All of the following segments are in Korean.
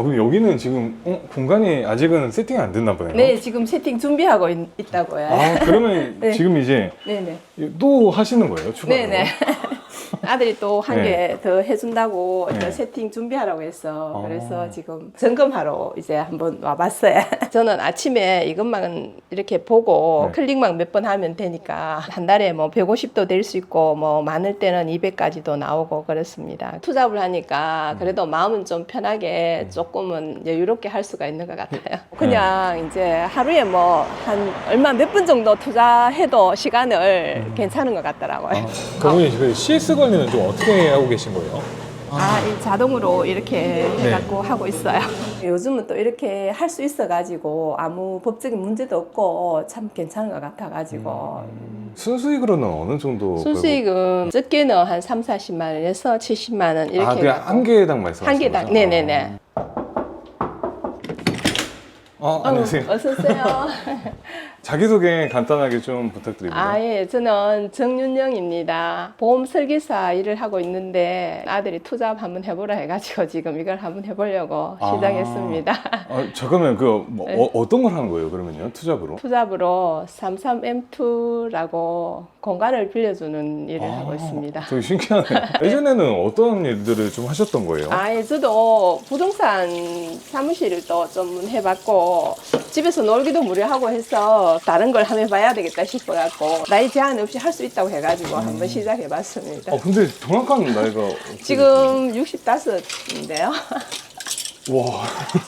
그럼 여기는 지금 공간이 아직은 세팅이 안 됐나 보네요. 네, 지금 세팅 준비하고 있다고요. 그러면 네. 지금 이제 네네. 또 하시는 거예요, 추가로? 네네. 아들이 또 한 개 더 해준다고 네. 저 세팅 준비하라고 했어. 아. 그래서 지금 점검하러 이제 한번 와봤어요. 저는 아침에 이것만 이렇게 보고 네. 클릭만 몇 번 하면 되니까 한 달에 뭐 150도 될 수 있고 뭐 많을 때는 200까지도 나오고 그렇습니다. 투잡을 하니까 그래도 마음은 좀 편하게 조금은 여유롭게 할 수가 있는 것 같아요. 그냥 이제 하루에 뭐 한 얼마 몇 분 정도 투자해도 시간을 괜찮은 것 같더라고요. 그러면 그 CS 관리는 좀 어떻게 하고 계신 거예요? 이 자동으로 이렇게 해갖고 하고 있어요. 요즘은 또 이렇게 할 수 있어가지고 아무 법적인 문제도 없고 참 괜찮은 것 같아가지고 순수익으로는 어느 정도? 순수익은 적게는 한 3, 40만 원에서 70만 원 이렇게 그냥 한 개당 말씀하시는 한 개당. 거죠? 네네네. 안녕하세요. 어서 오세요. 자기소개 간단하게 좀 부탁드립니다. 예, 저는 정윤영입니다. 보험 설계사 일을 하고 있는데 아들이 투잡 한번 해보라 해가지고 지금 이걸 한번 해보려고 시작했습니다. 잠깐만, 네. 어떤 걸 하는 거예요, 그러면요? 투잡으로? 투잡으로 33M2라고 공간을 빌려주는 일을 하고 있습니다. 되게 신기하네요. 예전에는 어떤 일들을 좀 하셨던 거예요? 예, 저도 부동산 사무실을 또 좀 해봤고 집에서 놀기도 무료하고 해서 다른 걸 한번 해봐야 되겠다 싶어갖고 나이 제한 없이 할 수 있다고 해가지고 한번 시작해봤습니다. 근데 정확한 나이가 어떻게 지금 65인데요. 와,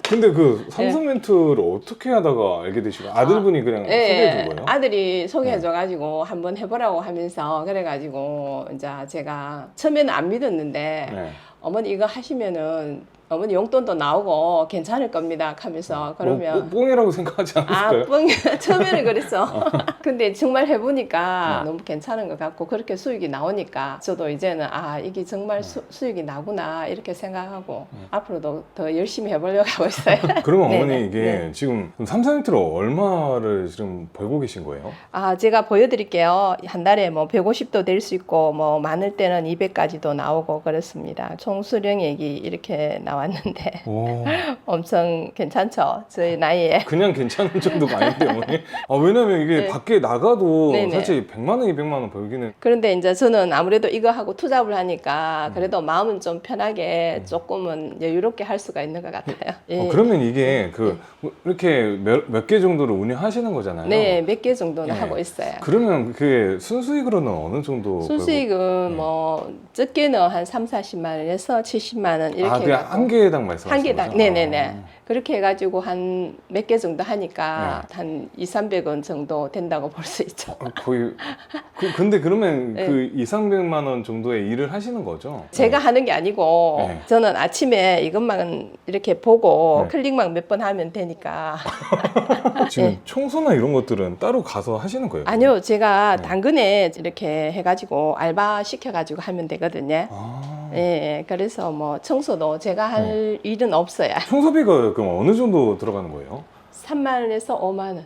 근데 그 삼성 멘트를 어떻게 하다가 알게 되시고 아들분이 그냥 소개해 준 거예요? 아들이 소개해줘가지고 한번 해보라고 하면서 그래가지고 이제 제가 처음에는 안 믿었는데 네. 어머니 이거 하시면은 어머니 용돈도 나오고 괜찮을 겁니다 하면서 그러면 뽕이라고 생각하지 않았을까요? 뻥 처음에는 그랬어. 근데 정말 해보니까 너무 괜찮은 것 같고 그렇게 수익이 나오니까 저도 이제는 이게 정말 수익이 나구나 이렇게 생각하고 앞으로도 더 열심히 해보려고 하고 있어요. 그러면 네네. 어머니 이게 네. 지금 삼성 멘트로 얼마를 지금 벌고 계신 거예요? 제가 보여드릴게요. 한 달에 뭐 150도 될 수 있고 뭐 많을 때는 200까지도 나오고 그렇습니다. 총 수령액이 이렇게 나왔는데 오, 엄청 괜찮죠? 저희 나이에. 그냥 괜찮은 정도가 아닌데 어머니? 왜냐면 이게 네. 밖에 나가도 네네. 사실 100만 원, 200만 원 벌기는 그런데 이제 저는 아무래도 이거 하고 투잡을 하니까 그래도 마음은 좀 편하게 조금은 여유롭게 할 수가 있는 것 같아요. 예. 그러면 이게 이렇게 몇 개 정도를 운영하시는 거잖아요. 네, 몇 개 정도는 네. 하고 있어요. 그러면 그게 순수익으로는 어느 정도? 순수익은 뭐 적게는 한 3, 40만 원에서 70만 원 이렇게 그냥 해갖고 한 개당 말씀하시는 한 개당. 거죠? 네네네. 그렇게 해가지고 한 몇 개 정도 하니까 네. 한 2, 300원 정도 된다고 볼 수 있죠. 거의 근데 그러면 네. 그 2, 300만 원 정도의 일을 하시는 거죠? 제가 하는 게 아니고 네. 저는 아침에 이것만 이렇게 보고 네. 클릭만 몇 번 하면 되니까 지금 네. 청소나 이런 것들은 따로 가서 하시는 거예요? 아니요, 제가 네. 당근에 이렇게 해가지고 알바 시켜가지고 하면 되거든요. 아, 예, 그래서 뭐 청소도 제가 할 일은 없어요. 청소비가 그럼 어느 정도 들어가는 거예요? 3만 원에서 5만 원.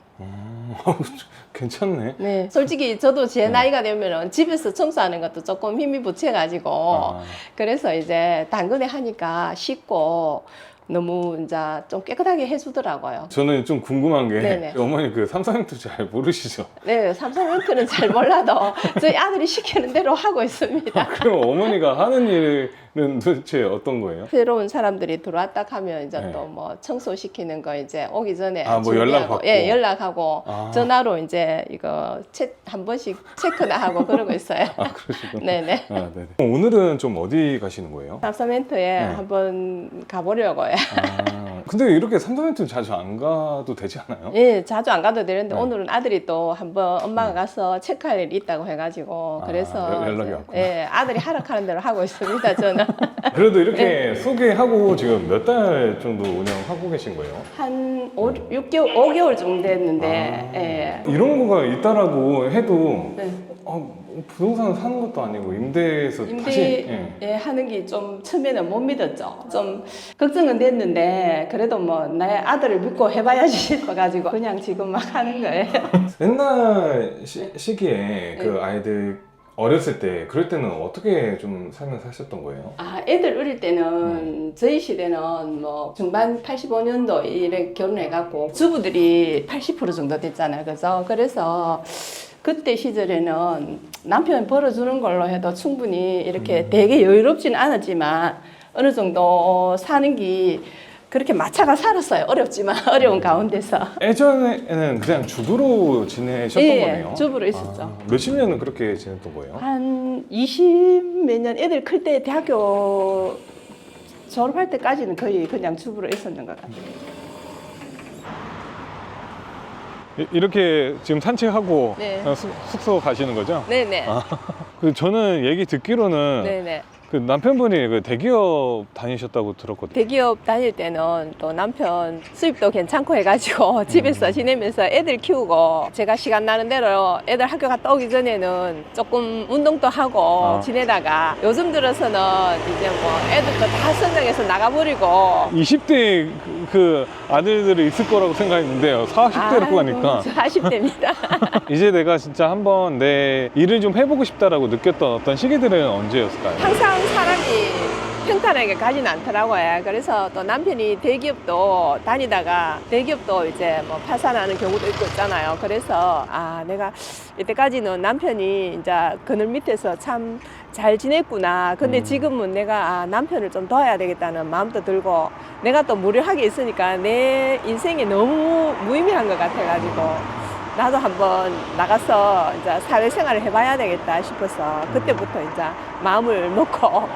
괜찮네. 네, 솔직히 저도 제 나이가 되면은 집에서 청소하는 것도 조금 힘이 붙여가지고 그래서 이제 당근에 하니까 쉽고 너무 이제 좀 깨끗하게 해주더라고요. 저는 좀 궁금한 게 네네. 어머니 그 삼성멘트 잘 모르시죠? 네, 삼성멘트는 잘 몰라도 저희 아들이 시키는 대로 하고 있습니다. 그럼 어머니가 하는 일은 도대체 어떤 거예요? 새로운 사람들이 들어왔다 하면 이제 네. 또 뭐 청소시키는 거 이제 오기 전에 뭐 준비하고, 연락받고. 예, 연락하고 아. 전화로 이제 이거 한 번씩 체크나 하고 그러고 있어요. 그러시구나. 네네. 네네. 오늘은 좀 어디 가시는 거예요? 삼성멘트에 한번 가보려고요. 근데 이렇게 삼성멘트 자주 안 가도 되지 않아요? 예, 자주 안 가도 되는데 네. 오늘은 아들이 또 한번 엄마가 가서 체크할 일이 있다고 해가지고 그래서 연락이 이제, 왔구나. 예, 아들이 하락하는 대로 하고 있습니다. 저는 그래도 이렇게 소개하고 지금 몇 달 정도 운영하고 계신 거예요? 한 6개월, 5개월 정도 됐는데 예. 이런 거가 있다라고 해도 네. 부동산 사는 것도 아니고 임대해서 다시 하는 게 좀 처음에는 못 믿었죠. 좀 걱정은 됐는데 그래도 뭐 내 아들을 믿고 해봐야지 싶어가지고 그냥 지금 막 하는 거예요. 옛날 시기에 그 아이들 어렸을 때 그럴 때는 어떻게 좀 삶을 사셨던 거예요? 애들 어릴 때는 저희 시대는 뭐 중반 85년도 이래 결혼해갖고 주부들이 80% 정도 됐잖아요. 그래서 그때 시절에는 남편 벌어주는 걸로 해도 충분히 이렇게 되게 여유롭지는 않았지만 어느 정도 사는 게 그렇게 마차가 살았어요. 어렵지만 어려운 가운데서. 예전에는 그냥 주부로 지내셨던 거네요? 주부로 있었죠. 몇십 년은 그렇게 지냈던 거예요? 한 20 몇 년 애들 클 때 대학교 졸업할 때까지는 거의 그냥 주부로 있었는 것 같아요. 이렇게 지금 산책하고 네. 숙소 가시는 거죠? 네네. 저는 얘기 듣기로는 네네. 그 남편분이 그 대기업 다니셨다고 들었거든요. 대기업 다닐 때는 또 남편 수입도 괜찮고 해가지고 집에서 지내면서 애들 키우고 제가 시간 나는 대로 애들 학교 갔다 오기 전에는 조금 운동도 하고 지내다가 요즘 들어서는 이제 뭐 애들 거 다 성장해서 나가버리고 20대 그 아들들이 있을 거라고 생각했는데요. 40대라고 하니까 40대입니다. 이제 내가 진짜 한번 내 일을 좀 해보고 싶다라고 느꼈던 어떤 시기들은 언제였을까요? 항상 사람이 평탄하게 가진 않더라고요. 그래서 또 남편이 대기업도 다니다가 대기업도 이제 뭐 파산하는 경우도 있고 있잖아요. 그래서 내가 이때까지는 남편이 이제 그늘 밑에서 참 잘 지냈구나. 근데 지금은 내가 남편을 좀 도와야 되겠다는 마음도 들고 내가 또 무료하게 있으니까 내 인생이 너무 무의미한 것 같아가지고 나도 한번 나가서 이제 사회생활을 해봐야 되겠다 싶어서 그때부터 이제 마음을 먹고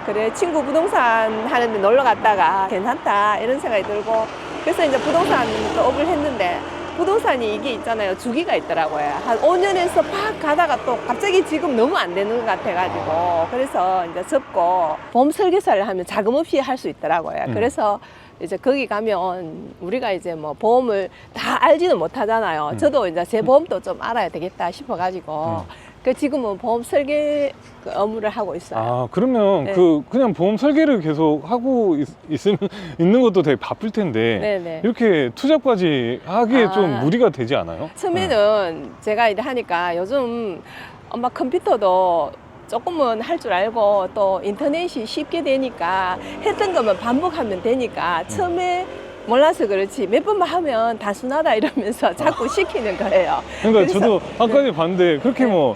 그래 친구 부동산 하는데 놀러 갔다가 괜찮다 이런 생각이 들고 그래서 이제 부동산 업을 했는데 부동산이 이게 있잖아요. 주기가 있더라고요. 한 5년에서 팍 가다가 또 갑자기 지금 너무 안 되는 것 같아가지고 그래서 이제 접고 보험 설계사를 하면 자금 없이 할 수 있더라고요. 그래서 이제 거기 가면 우리가 이제 뭐 보험을 다 알지는 못하잖아요. 저도 이제 제 보험도 좀 알아야 되겠다 싶어가지고 그 지금은 보험 설계 업무를 하고 있어요. 그러면 네. 그냥 보험 설계를 계속 하고 있는 것도 되게 바쁠 텐데 네네. 이렇게 투잡까지 하기에 좀 무리가 되지 않아요? 처음에는 제가 이제 하니까 요즘 엄마 컴퓨터도 조금은 할 줄 알고 또 인터넷이 쉽게 되니까 했던 것만 반복하면 되니까 처음에 몰라서 그렇지 몇 번만 하면 단순하다 이러면서 자꾸 시키는 거예요. 그러니까 그래서- 저도 아까 전에 봤는데 그렇게 네.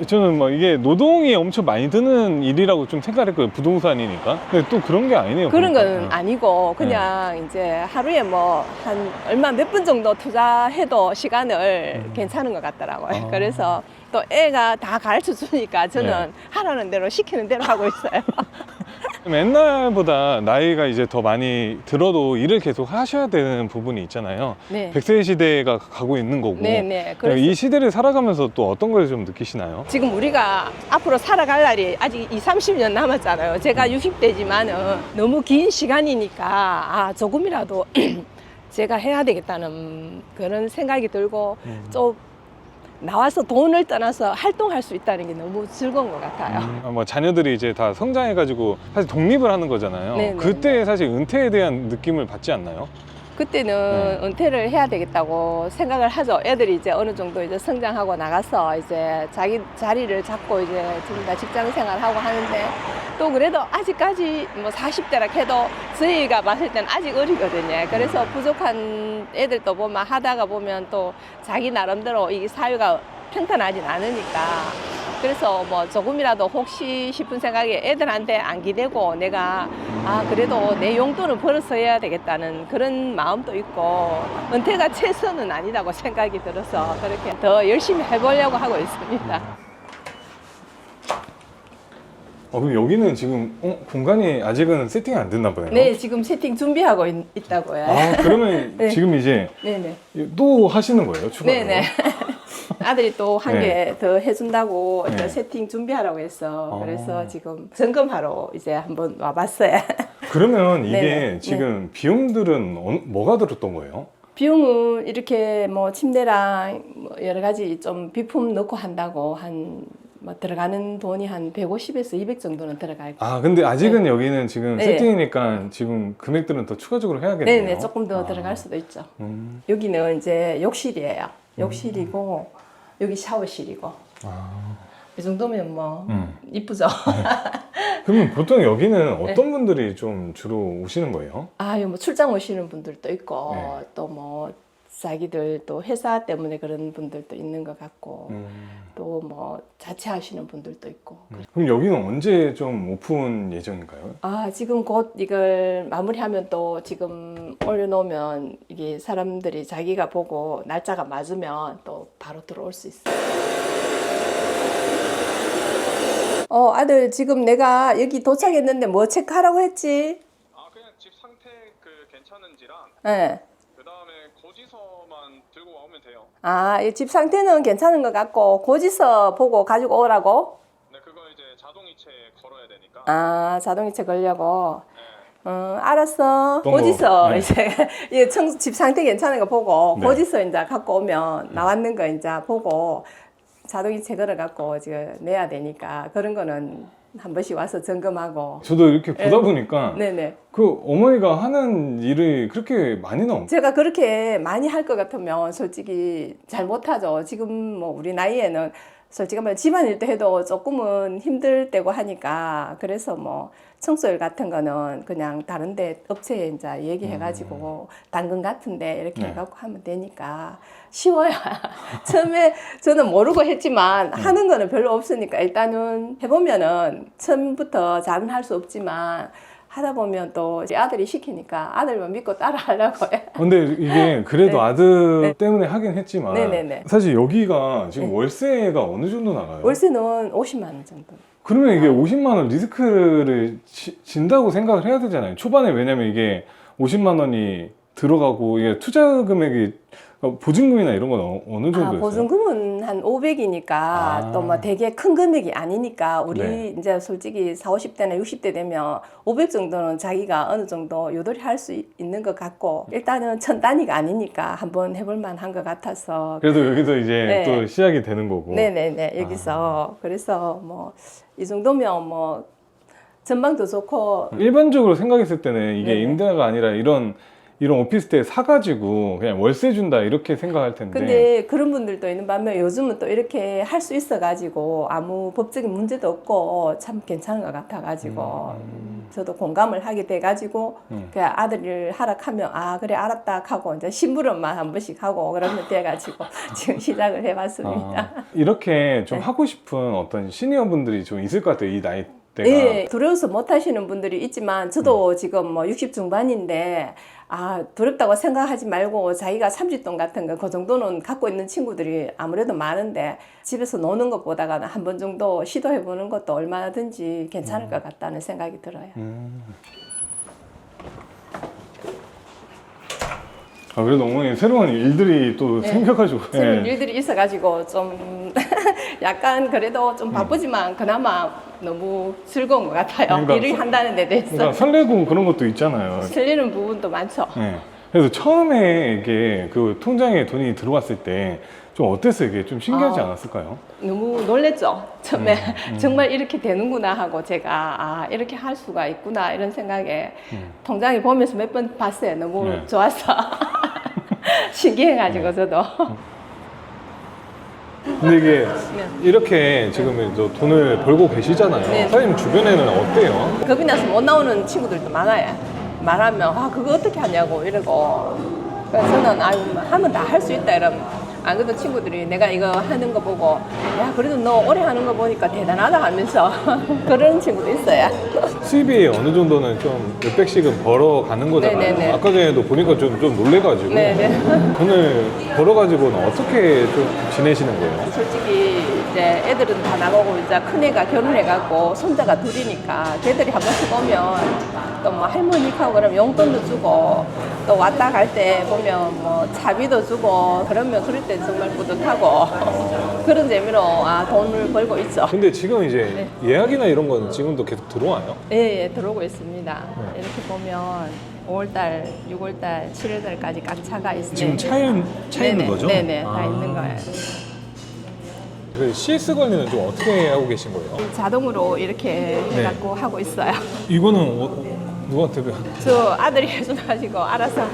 저는 뭐 이게 노동이 엄청 많이 드는 일이라고 좀 생각했거든요. 부동산이니까. 근데 또 그런 게 아니네요. 그런 보니까. 건 아니고 그냥 이제 하루에 뭐 한 얼마 몇 분 정도 투자해도 시간을 괜찮은 것 같더라고요. 그래서 또 애가 다 가르쳐 주니까 저는 네. 하라는 대로 시키는 대로 하고 있어요. 옛날보다 나이가 이제 더 많이 들어도 일을 계속 하셔야 되는 부분이 있잖아요. 네. 100세 시대가 가고 있는 거고. 네네. 이 시대를 살아가면서 또 어떤 걸 좀 느끼시나요? 지금 우리가 앞으로 살아갈 날이 아직 20, 30년 남았잖아요. 제가 60대지만은 너무 긴 시간이니까 조금이라도 제가 해야 되겠다는 그런 생각이 들고 좀 나와서 돈을 떠나서 활동할 수 있다는 게 너무 즐거운 것 같아요. 뭐 자녀들이 이제 다 성장해가지고 사실 독립을 하는 거잖아요. 네네. 그때 사실 은퇴에 대한 느낌을 받지 않나요? 그때는 은퇴를 해야 되겠다고 생각을 하죠. 애들이 이제 어느 정도 이제 성장하고 나가서 이제 자기 자리를 잡고 이제 전부 다 직장 생활하고 하는데 또 그래도 아직까지 뭐 40대라 해도 저희가 봤을 때는 아직 어리거든요. 그래서 부족한 애들도 보면 하다가 보면 또 자기 나름대로 이 사회가 평탄하진 않으니까 그래서 뭐 조금이라도 혹시 싶은 생각에 애들한테 안 기대고 내가 그래도 내 용돈을 벌어서 해야 되겠다는 그런 마음도 있고 은퇴가 최선은 아니라고 생각이 들어서 그렇게 더 열심히 해보려고 하고 있습니다. 그럼 여기는 지금 공간이 아직은 세팅이 안 됐나 보네요. 네, 지금 세팅 준비하고 있다고요. 그러면 네. 지금 이제 네네. 또 하시는 거예요, 추가로? 네네. 아들이 또 한 개 더 네. 해준다고 네. 세팅 준비하라고 했어. 그래서 지금 점검하러 이제 한번 와봤어요. 그러면 이게 네네. 지금 비용들은 뭐가 들었던 거예요? 비용은 이렇게 뭐 침대랑 뭐 여러 가지 좀 비품 넣고 한다고 뭐 들어가는 돈이 한 150에서 200 정도는 들어갈 거예요. 근데 아직은 여기는 지금 네. 세팅이니까 지금 금액들은 더 추가적으로 해야겠네요. 네네, 조금 더 들어갈 수도 있죠. 음. 여기는 이제 욕실이에요. 욕실이고 여기 샤워실이고. 이 정도면 뭐 이쁘죠. 그러면 보통 여기는 어떤 분들이 좀 주로 오시는 거예요? 뭐 출장 오시는 분들도 있고 네. 또 뭐 자기들 또 회사 때문에 그런 분들도 있는 것 같고 또 뭐 자취하시는 분들도 있고. 그럼 여기는 언제 좀 오픈 예정인가요? 지금 곧 이걸 마무리하면 또 지금 올려놓으면 이게 사람들이 자기가 보고 날짜가 맞으면 또 바로 들어올 수 있어요. 아들 지금 내가 여기 도착했는데 뭐 체크하라고 했지? 그냥 집 상태 괜찮은지랑 네. 그 다음에 고지서만 들고 오면 돼요. 이 집 상태는 괜찮은 것 같고 고지서 보고 가지고 오라고? 네, 그거 이제 자동이체 걸어야 되니까. 자동이체 걸려고. 네. 알았어. 어떤 고지서 거? 네. 이제 집 상태 괜찮은 거 보고 네. 고지서 이제 갖고 오면 나왔는 거 이제 보고 자동이체 걸어 갖고 지금 내야 되니까 그런 거는 한 번씩 와서 점검하고. 저도 이렇게 보다 보니까 네네. 그 어머니가 하는 일이 그렇게 많이는 없 제가 그렇게 많이 할 것 같으면 솔직히 잘 못하죠. 지금 뭐 우리 나이에는 솔직히 말해 집안일도 해도 조금은 힘들 때고 하니까 그래서 뭐 청소일 같은 거는 그냥 다른데 업체에 이제 얘기해가지고 당근 같은데 이렇게 네. 해갖고 하면 되니까 쉬워요. 처음에 저는 모르고 했지만 하는 거는 별로 없으니까 일단은 해보면은 처음부터 잘은 할 수 없지만 하다 보면 또 이제 아들이 시키니까 아들만 믿고 따라 하려고 해. 근데 이게 그래도 네. 아들 네. 때문에 하긴 했지만 네네네. 사실 여기가 지금 월세가 어느 정도 나가요? 월세는 50만 원 정도. 그러면 이게 50만 원 리스크를 진다고 생각을 해야 되잖아요. 초반에 왜냐면 이게 50만 원이 들어가고 이게 투자 금액이 보증금이나 이런 건 어느 정도였어요? 보증금은 한 500이니까 또 뭐 되게 큰 금액이 아니니까 우리 네. 이제 솔직히 40, 50대나 60대 되면 500 정도는 자기가 어느 정도 요돌이 할 수 있는 것 같고 일단은 천 단위가 아니니까 한번 해볼 만한 것 같아서 그래도 여기서 이제 네. 또 시작이 되는 거고. 네네네 여기서 그래서 뭐 이 정도면 뭐 전망도 좋고 일반적으로 생각했을 때는 이게 네네. 임대가 아니라 이런 오피스텔 사가지고 그냥 월세 준다 이렇게 생각할 텐데. 근데 그런 분들도 있는 반면 요즘은 또 이렇게 할 수 있어가지고 아무 법적인 문제도 없고 참 괜찮은 것 같아가지고 저도 공감을 하게 돼가지고 그냥 아들을 하락하면 그래 알았다 하고 이제 심부름만 한 번씩 하고 그러면 돼가지고 지금 시작을 해봤습니다. 이렇게 좀 네. 하고 싶은 어떤 시니어 분들이 좀 있을 것 같아요. 이 나이 때가. 예, 두려워서 못 하시는 분들이 있지만 저도 지금 뭐 60 중반인데 두렵다고 생각하지 말고 자기가 삼짓돈 같은 거 그 정도는 갖고 있는 친구들이 아무래도 많은데 집에서 노는 것보다는 한 번 정도 시도해 보는 것도 얼마든지 괜찮을 것 같다는 생각이 들어요. 그래도 어머니 새로운 일들이 또 생겨가지고. 새로운 예. 일들이 있어가지고 좀 약간 그래도 좀 바쁘지만 그나마 너무 즐거운 것 같아요. 그러니까 일을 한다는 데 대해서. 그러니까 설레고 그런 것도 있잖아요. 설레는 부분도 많죠. 네. 그래서 처음에 이게 그 통장에 돈이 들어왔을 때 좀 어땠어요? 이게 좀 신기하지 않았을까요? 너무 놀랬죠. 처음에 정말 이렇게 되는구나 하고 제가 이렇게 할 수가 있구나 이런 생각에 통장에 보면서 몇 번 봤어요. 너무 네. 좋았어. 신기해가지고 저도. 근데 이게 이렇게 지금 또 돈을 벌고 계시잖아요. 네. 사장님 주변에는 어때요? 겁이 나서 못 나오는 친구들도 많아요. 말하면 그거 어떻게 하냐고 이러고. 그래서 저는 하면 다 할 수 있다 이러면. 안 그래도 친구들이 내가 이거 하는 거 보고 야 그래도 너 오래 하는 거 보니까 대단하다 하면서 그런 친구도 있어요. 수입이 어느 정도는 좀 몇백씩은 벌어가는 거잖아요. 네네네. 아까 전에도 보니까 좀 놀래가지고 네네. 돈을 벌어가지고는 어떻게 좀 지내시는 거예요? 솔직히 이제 애들은 다 나가고 이제 큰애가 결혼해갖고 손자가 둘이니까 걔들이 한 번씩 오면 또 뭐 할머니하고 그러면 용돈도 주고 또 왔다 갈 때 보면 뭐 차비도 주고 그러면 그럴 때 정말 뿌듯하고 그런 재미로 돈을 벌고 있죠. 근데 지금 이제 예약이나 이런 건 지금도 계속 들어와요? 예, 들어오고 있습니다. 이렇게 보면 5월달, 6월달, 7월달까지 꽉 차가 있어요. 지금 차 있는 네네, 거죠? 네네, 다 있는 거예요. 그 CS 관리는 좀 어떻게 하고 계신 거예요? 자동으로 이렇게 해갖고 하고 있어요. 이거는 누구한테 배워? 저 아들이 해줘가지고 알아서.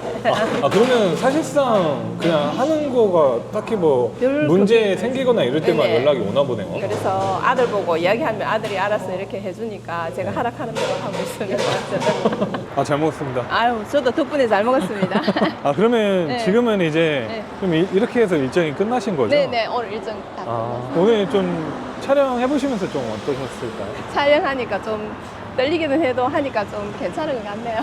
그러면 사실상 그냥 하는 거가 딱히 뭐 별 문제 생기거나 이럴 때만 네네. 연락이 오나 보네요. 그래서 아들 보고 이야기하면 아들이 알아서 이렇게 해주니까 제가 하락하는 대로 하고 있습니다. 잘 먹었습니다. 아유, 저도 덕분에 잘 먹었습니다. 그러면 네. 지금은 이제 네. 좀 이렇게 해서 일정이 끝나신 거죠? 네네, 오늘 일정 다 끝났어요. 오늘 좀 촬영해 보시면서 좀 어떠셨을까요? 촬영하니까 좀 떨리기는 해도 하니까 좀 괜찮은 것 같네요.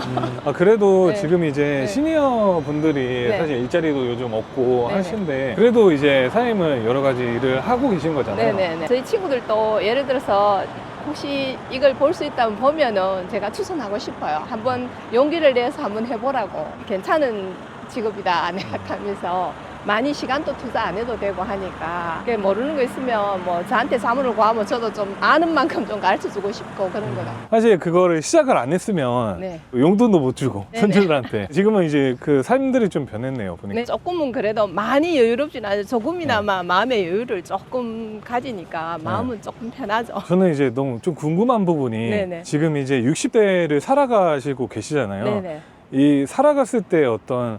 그래도 네. 지금 이제 네. 시니어 분들이 네. 사실 일자리도 요즘 없고 네네. 하신데 그래도 이제 사장님은 여러 가지 일을 하고 계신 거잖아요. 네네네. 저희 친구들도 예를 들어서 혹시 이걸 볼 수 있다면 보면은 제가 추천하고 싶어요. 한번 용기를 내서 한번 해보라고. 괜찮은 직업이다 생각하면서 많이 시간도 투자 안 해도 되고 하니까 그게 모르는 거 있으면 뭐 저한테 자문을 구하면 저도 좀 아는 만큼 좀 가르쳐 주고 싶고 그런 거다. 사실 그거를 시작을 안 했으면 네. 용돈도 못 주고 네네. 손주들한테 지금은 이제 그 삶들이 좀 변했네요 보니까. 네, 조금은 그래도 많이 여유롭진 않아요. 조금이나마 마음의 여유를 조금 가지니까 마음은 조금 편하죠. 저는 이제 너무 좀 궁금한 부분이 네네. 지금 이제 60대를 살아가시고 계시잖아요. 네네. 이 살아갔을 때 어떤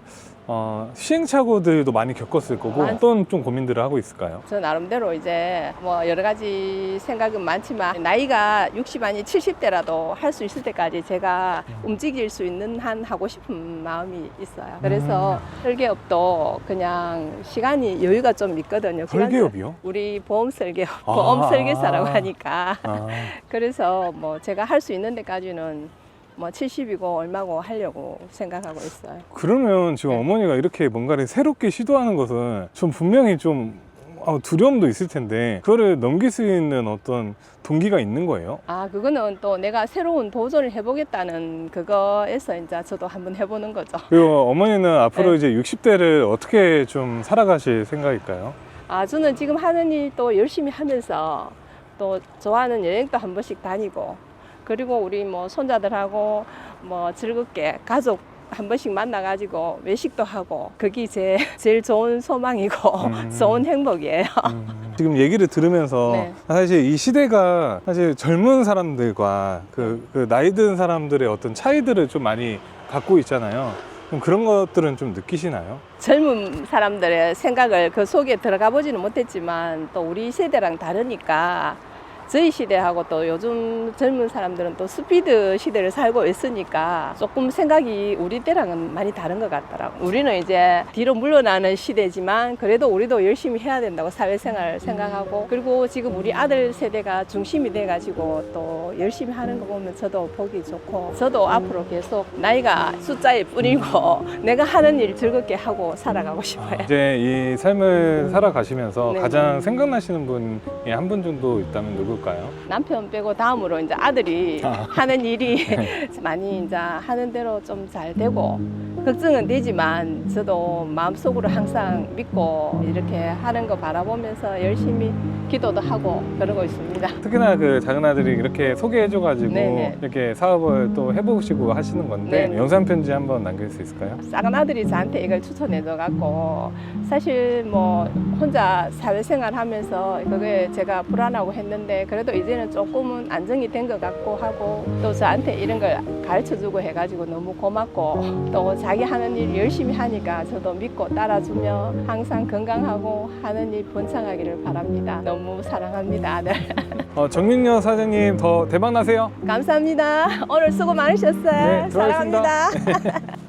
시행착오들도 많이 겪었을 거고 어떤 좀 고민들을 하고 있을까요? 저 나름대로 이제 뭐 여러 가지 생각은 많지만 나이가 60 아니 70대라도 할 수 있을 때까지 제가 움직일 수 있는 한 하고 싶은 마음이 있어요. 그래서 설계업도 그냥 시간이 여유가 좀 있거든요. 설계업이요? 우리 보험 설계업, 보험 설계사라고 하니까 아, 그래서 뭐 제가 할 수 있는 데까지는 뭐 70이고 얼마고 하려고 생각하고 있어요. 그러면 지금 어머니가 이렇게 뭔가를 새롭게 시도하는 것은 좀 분명히 좀 두려움도 있을 텐데 그거를 넘길 수 있는 어떤 동기가 있는 거예요? 그거는 또 내가 새로운 도전을 해보겠다는 그거에서 이제 저도 한번 해보는 거죠. 그리고 어머니는 앞으로 네. 이제 60대를 어떻게 좀 살아가실 생각일까요? 저는 지금 하는 일 또 열심히 하면서 또 좋아하는 여행도 한 번씩 다니고 그리고 우리 뭐 손자들하고 뭐 즐겁게 가족 한 번씩 만나가지고 외식도 하고 그게 제일 좋은 소망이고 좋은 행복이에요. 지금 얘기를 들으면서 네. 사실 이 시대가 사실 젊은 사람들과 그 나이 든 사람들의 어떤 차이들을 좀 많이 갖고 있잖아요. 그럼 그런 것들은 좀 느끼시나요? 젊은 사람들의 생각을 그 속에 들어가 보지는 못했지만 또 우리 세대랑 다르니까 저희 시대하고 또 요즘 젊은 사람들은 또 스피드 시대를 살고 있으니까 조금 생각이 우리 때랑은 많이 다른 것 같더라고요. 우리는 이제 뒤로 물러나는 시대지만 그래도 우리도 열심히 해야 된다고 사회생활 생각하고 그리고 지금 우리 아들 세대가 중심이 돼가지고 또 열심히 하는 거 보면 저도 보기 좋고 저도 앞으로 계속 나이가 숫자일 뿐이고 내가 하는 일 즐겁게 하고 살아가고 싶어요. 이제 이 삶을 살아가시면서 네. 가장 생각나시는 분이 한 분 정도 있다면 누굴까요? 남편 빼고 다음으로 이제 아들이 하는 일이 많이 이제 하는 대로 좀 잘 되고 걱정은 되지만 저도 마음속으로 항상 믿고 이렇게 하는 거 바라보면서 열심히 기도도 하고 그러고 있습니다. 특히나 그 작은 아들이 이렇게 소개해줘가지고 네네. 이렇게 사업을 또 해보시고 하시는 건데 네네. 영상 편지 한번 남길 수 있을까요? 작은 아들이 저한테 이걸 추천해줘 갖고 사실 뭐 혼자 사회생활 하면서 그게 제가 불안하고 했는데 그래도 이제는 조금은 안정이 된 것 같고 하고 또 저한테 이런 걸 가르쳐주고 해가지고 너무 고맙고 또 자기 하는 일 열심히 하니까 저도 믿고 따라주며 항상 건강하고 하는 일 번창하기를 바랍니다. 너무 사랑합니다, 아들. 정민여 사장님 더 대박 나세요. 감사합니다. 오늘 수고 많으셨어요. 네, 들어가겠습니다. 사랑합니다.